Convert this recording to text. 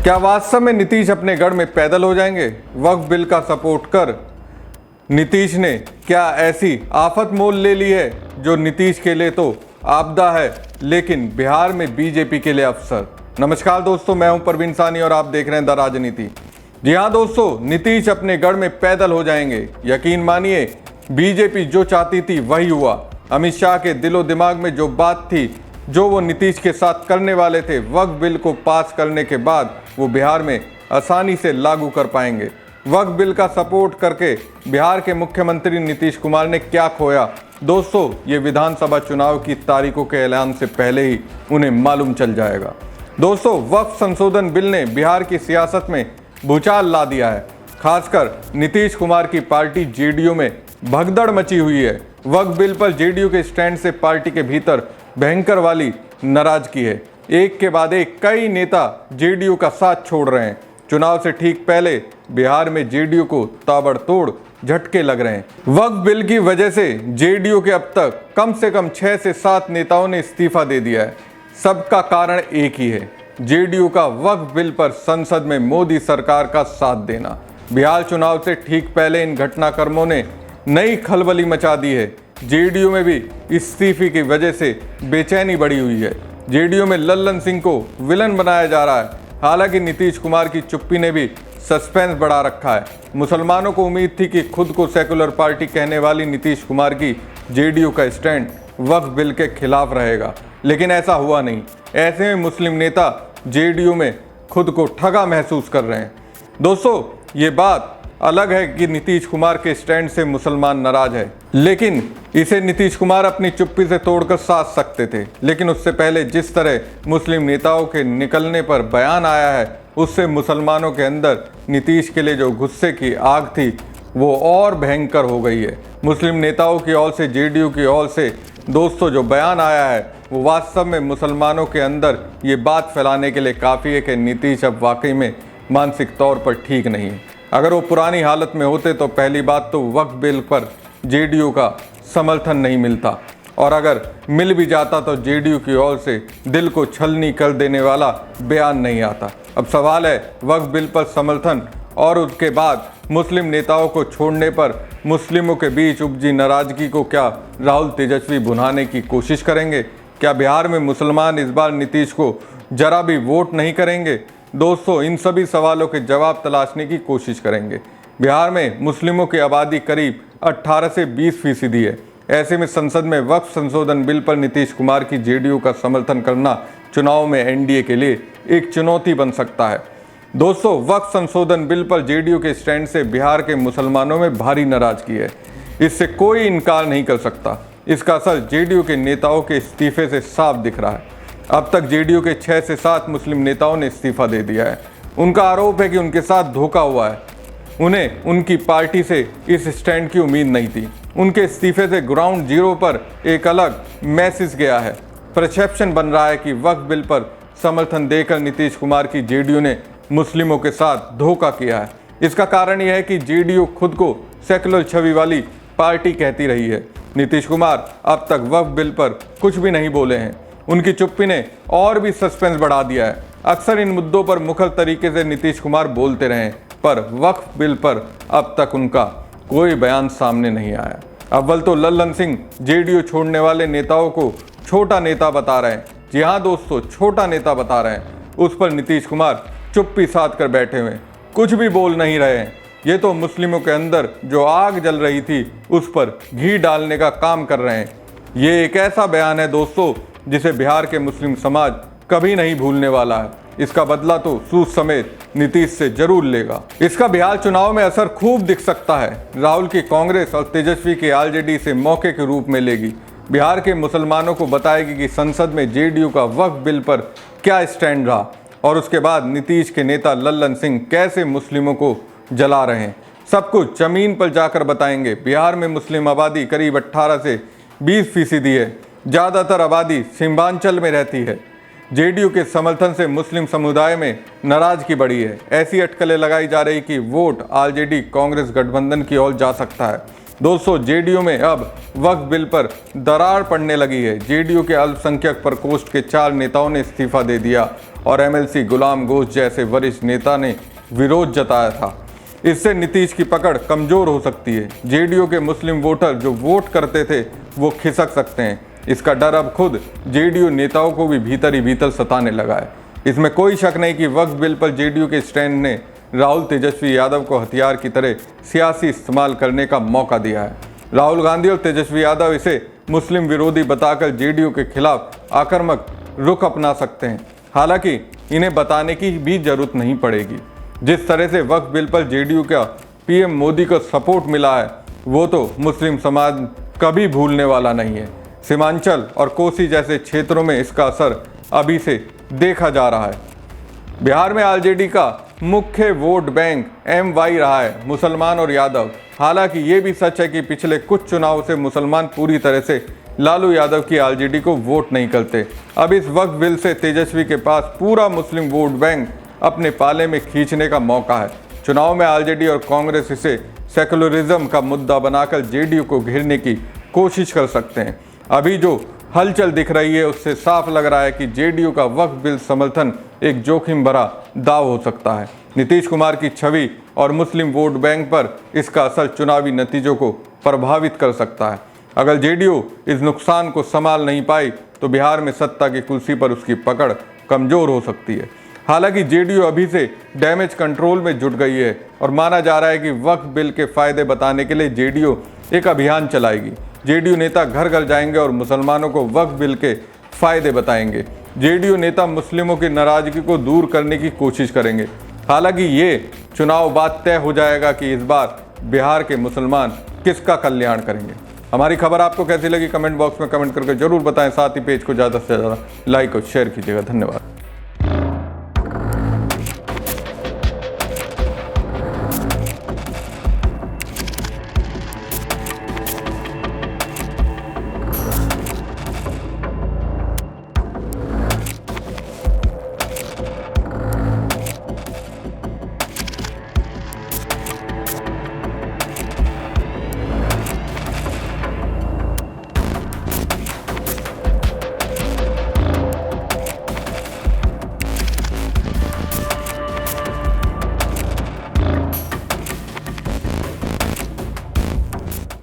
क्या वास्तव में नीतीश अपने गढ़ में पैदल हो जाएंगे? वक्फ बिल का सपोर्ट कर नीतीश ने क्या ऐसी आफत मोल ले ली है जो नीतीश के लिए तो आपदा है, लेकिन बिहार में बीजेपी के लिए अवसर। नमस्कार दोस्तों, मैं हूं परवीन सानी और आप देख रहे हैं द राजनीति। जी हां दोस्तों, नीतीश अपने गढ़ में पैदल हो जाएंगे। यकीन मानिए, बीजेपी जो चाहती थी वही हुआ। अमित शाह के दिलो दिमाग में जो बात थी, जो वो नीतीश के साथ करने वाले थे, वक्फ बिल को पास करने के बाद वो बिहार में आसानी से लागू कर पाएंगे। वक्फ बिल का सपोर्ट करके बिहार के मुख्यमंत्री नीतीश कुमार ने क्या खोया? दोस्तों, ये विधानसभा चुनाव की तारीखों के ऐलान से पहले ही उन्हें मालूम चल जाएगा। दोस्तों, वक्फ संशोधन बिल ने बिहार की सियासत में भूचाल ला दिया है। खासकर नीतीश कुमार की पार्टी जेडीयू में भगदड़ मची हुई है। वक्फ बिल पर जेडीयू के स्टैंड से पार्टी के भीतर भयंकर वाली नाराजगी है। एक के बाद एक कई नेता जेडीयू का साथ छोड़ रहे हैं। चुनाव से ठीक पहले बिहार में जेडीयू को ताबड़तोड़ झटके लग रहे हैं। वक्फ बिल की वजह से जेडीयू के अब तक कम से कम 6 से 7 नेताओं ने इस्तीफा दे दिया है। सबका कारण एक ही है, जेडीयू का वक्फ बिल पर संसद में मोदी सरकार का साथ देना। बिहार चुनाव से ठीक पहले इन घटनाक्रमों ने नई खलबली मचा दी है। जेडीयू में भी इस्तीफे की वजह से बेचैनी बढ़ी हुई है। जेडीयू में लल्लन सिंह को विलन बनाया जा रहा है। हालांकि नीतीश कुमार की चुप्पी ने भी सस्पेंस बढ़ा रखा है। मुसलमानों को उम्मीद थी कि खुद को सेकुलर पार्टी कहने वाली नीतीश कुमार की जेडीयू का स्टैंड वक्फ बिल के खिलाफ रहेगा, लेकिन ऐसा हुआ नहीं। ऐसे में मुस्लिम नेता जेडीयू में खुद को ठगा महसूस कर रहे हैं। दोस्तों, ये बात अलग है कि नीतीश कुमार के स्टैंड से मुसलमान नाराज है, लेकिन इसे नीतीश कुमार अपनी चुप्पी से तोड़कर साध सकते थे। लेकिन उससे पहले जिस तरह मुस्लिम नेताओं के निकलने पर बयान आया है, उससे मुसलमानों के अंदर नीतीश के लिए जो गुस्से की आग थी वो और भयंकर हो गई है। मुस्लिम नेताओं की ओर से, जेडीयू की ओर से दोस्तों जो बयान आया है वो वास्तव में मुसलमानों के अंदर ये बात फैलाने के लिए काफ़ी है कि नीतीश अब वाकई में मानसिक तौर पर ठीक नहीं है। अगर वो पुरानी हालत में होते तो पहली बात तो वक्फ बिल पर जेडीयू का समर्थन नहीं मिलता, और अगर मिल भी जाता तो जेडीयू की ओर से दिल को छलनी कर देने वाला बयान नहीं आता। अब सवाल है, वक्फ बिल पर समर्थन और उसके बाद मुस्लिम नेताओं को छोड़ने पर मुस्लिमों के बीच उपजी नाराजगी को क्या राहुल तेजस्वी भुनाने की कोशिश करेंगे? क्या बिहार में मुसलमान इस बार नीतीश को जरा भी वोट नहीं करेंगे? दोस्तों, इन सभी सवालों के जवाब तलाशने की कोशिश करेंगे। बिहार में मुस्लिमों की आबादी करीब 18 से 20% है। ऐसे में संसद में वक्फ संशोधन बिल पर नीतीश कुमार की जेडीयू का समर्थन करना चुनाव में एनडीए के लिए एक चुनौती बन सकता है। दोस्तों, वक्फ संशोधन बिल पर जेडीयू के स्टैंड से बिहार के मुसलमानों में भारी नाराजगी है। इससे कोई इनकार नहीं कर सकता। इसका असर जेडीयू के नेताओं के इस्तीफे से साफ दिख रहा है। अब तक जेडीयू के 6 से 7 मुस्लिम नेताओं ने इस्तीफा दे दिया है। उनका आरोप है कि उनके साथ धोखा हुआ है। उन्हें उनकी पार्टी से इस स्टैंड की उम्मीद नहीं थी। उनके इस्तीफे से ग्राउंड जीरो पर एक अलग मैसेज गया है। परसेप्शन बन रहा है कि वक्फ बिल पर समर्थन देकर नीतीश कुमार की जेडीयू ने मुस्लिमों के साथ धोखा किया है। इसका कारण यह है कि जेडीयू खुद को सेकुलर छवि वाली पार्टी कहती रही है। नीतीश कुमार अब तक वक्फ बिल पर कुछ भी नहीं बोले हैं। उनकी चुप्पी ने और भी सस्पेंस बढ़ा दिया है। अक्सर इन मुद्दों पर मुखर तरीके से नीतीश कुमार बोलते रहे, पर वक्फ बिल पर अब तक उनका कोई बयान सामने नहीं आया। अव्वल तो लल्लन सिंह जेडीयू छोड़ने वाले नेताओं को छोटा नेता बता रहे हैं। जी हाँ दोस्तों, छोटा नेता बता रहे हैं। उस पर नीतीश कुमार चुप्पी साध कर बैठे हुए, कुछ भी बोल नहीं रहे हैं। ये तो मुस्लिमों के अंदर जो आग जल रही थी उस पर घी डालने का काम कर रहे हैं। ये एक ऐसा बयान है दोस्तों जिसे बिहार के मुस्लिम समाज कभी नहीं भूलने वाला है। इसका बदला तो सूद समेत नीतीश से जरूर लेगा। इसका बिहार चुनाव में असर खूब दिख सकता है। राहुल की कांग्रेस और तेजस्वी की आरजेडी से मौके के रूप में लेगी। बिहार के मुसलमानों को बताएगी कि संसद में जेडीयू का वक्फ बिल पर क्या स्टैंड रहा, और उसके बाद नीतीश के नेता लल्लन सिंह कैसे मुस्लिमों को जला रहे हैं। सब कुछ जमीन पर जाकर बताएंगे। बिहार में मुस्लिम आबादी करीब 18 से 20% है। ज़्यादातर आबादी सीमांचल में रहती है। जेडीयू के समर्थन से मुस्लिम समुदाय में नाराजगी बढ़ी है। ऐसी अटकलें लगाई जा रही कि वोट आरजेडी कांग्रेस गठबंधन की ओर जा सकता है। दोस्तों, जेडीयू में अब वक्फ बिल पर दरार पड़ने लगी है। जेडीयू के अल्पसंख्यक प्रकोष्ठ के 4 नेताओं ने इस्तीफा दे दिया और एमएलसी गुलाम घोष जैसे वरिष्ठ नेता ने विरोध जताया था। इससे नीतीश की पकड़ कमजोर हो सकती है। जेडीयू के मुस्लिम वोटर जो वोट करते थे वो खिसक सकते हैं। इसका डर अब खुद जेडीयू नेताओं को भी भीतर ही भीतर सताने लगा है। इसमें कोई शक नहीं कि वक्फ बिल पर जेडीयू के स्टैंड ने राहुल तेजस्वी यादव को हथियार की तरह सियासी इस्तेमाल करने का मौका दिया है। राहुल गांधी और तेजस्वी यादव इसे मुस्लिम विरोधी बताकर जेडीयू के खिलाफ आक्रामक रुख अपना सकते हैं। हालांकि इन्हें बताने की भी जरूरत नहीं पड़ेगी। जिस तरह से वक्फ बिल पर जेडीयू का पीएम मोदी को सपोर्ट मिला है वो तो मुस्लिम समाज कभी भूलने वाला नहीं है। सीमांचल और कोसी जैसे क्षेत्रों में इसका असर अभी से देखा जा रहा है। बिहार में आरजेडी का मुख्य वोट बैंक एमवाई रहा है, मुसलमान और यादव। हालांकि ये भी सच है कि पिछले कुछ चुनाव से मुसलमान पूरी तरह से लालू यादव की आरजेडी को वोट नहीं करते। अब इस वक्फ बिल से तेजस्वी के पास पूरा मुस्लिम वोट बैंक अपने पाले में खींचने का मौका है। चुनाव में आरजेडी और कांग्रेस इसे सेकुलरिज्म का मुद्दा बनाकर जेडीयू को घेरने की कोशिश कर सकते हैं। अभी जो हलचल दिख रही है उससे साफ लग रहा है कि जेडीयू का वक्फ बिल समर्थन एक जोखिम भरा दाव हो सकता है। नीतीश कुमार की छवि और मुस्लिम वोट बैंक पर इसका असर चुनावी नतीजों को प्रभावित कर सकता है। अगर जेडीयू इस नुकसान को संभाल नहीं पाई तो बिहार में सत्ता की कुर्सी पर उसकी पकड़ कमजोर हो सकती है। हालांकि जेडीयू अभी से डैमेज कंट्रोल में जुट गई है और माना जा रहा है कि वक्फ बिल के फायदे बताने के लिए जेडीयू एक अभियान चलाएगी। जेडीयू नेता घर घर जाएंगे और मुसलमानों को वक्फ बिल के फायदे बताएंगे। जेडीयू नेता मुस्लिमों की नाराजगी को दूर करने की कोशिश करेंगे। हालांकि ये चुनाव बाद तय हो जाएगा कि इस बार बिहार के मुसलमान किसका कल्याण करेंगे। हमारी खबर आपको कैसी लगी कमेंट बॉक्स में कमेंट करके जरूर बताएं। साथ ही पेज को ज़्यादा से ज़्यादा लाइक और शेयर कीजिएगा। धन्यवाद।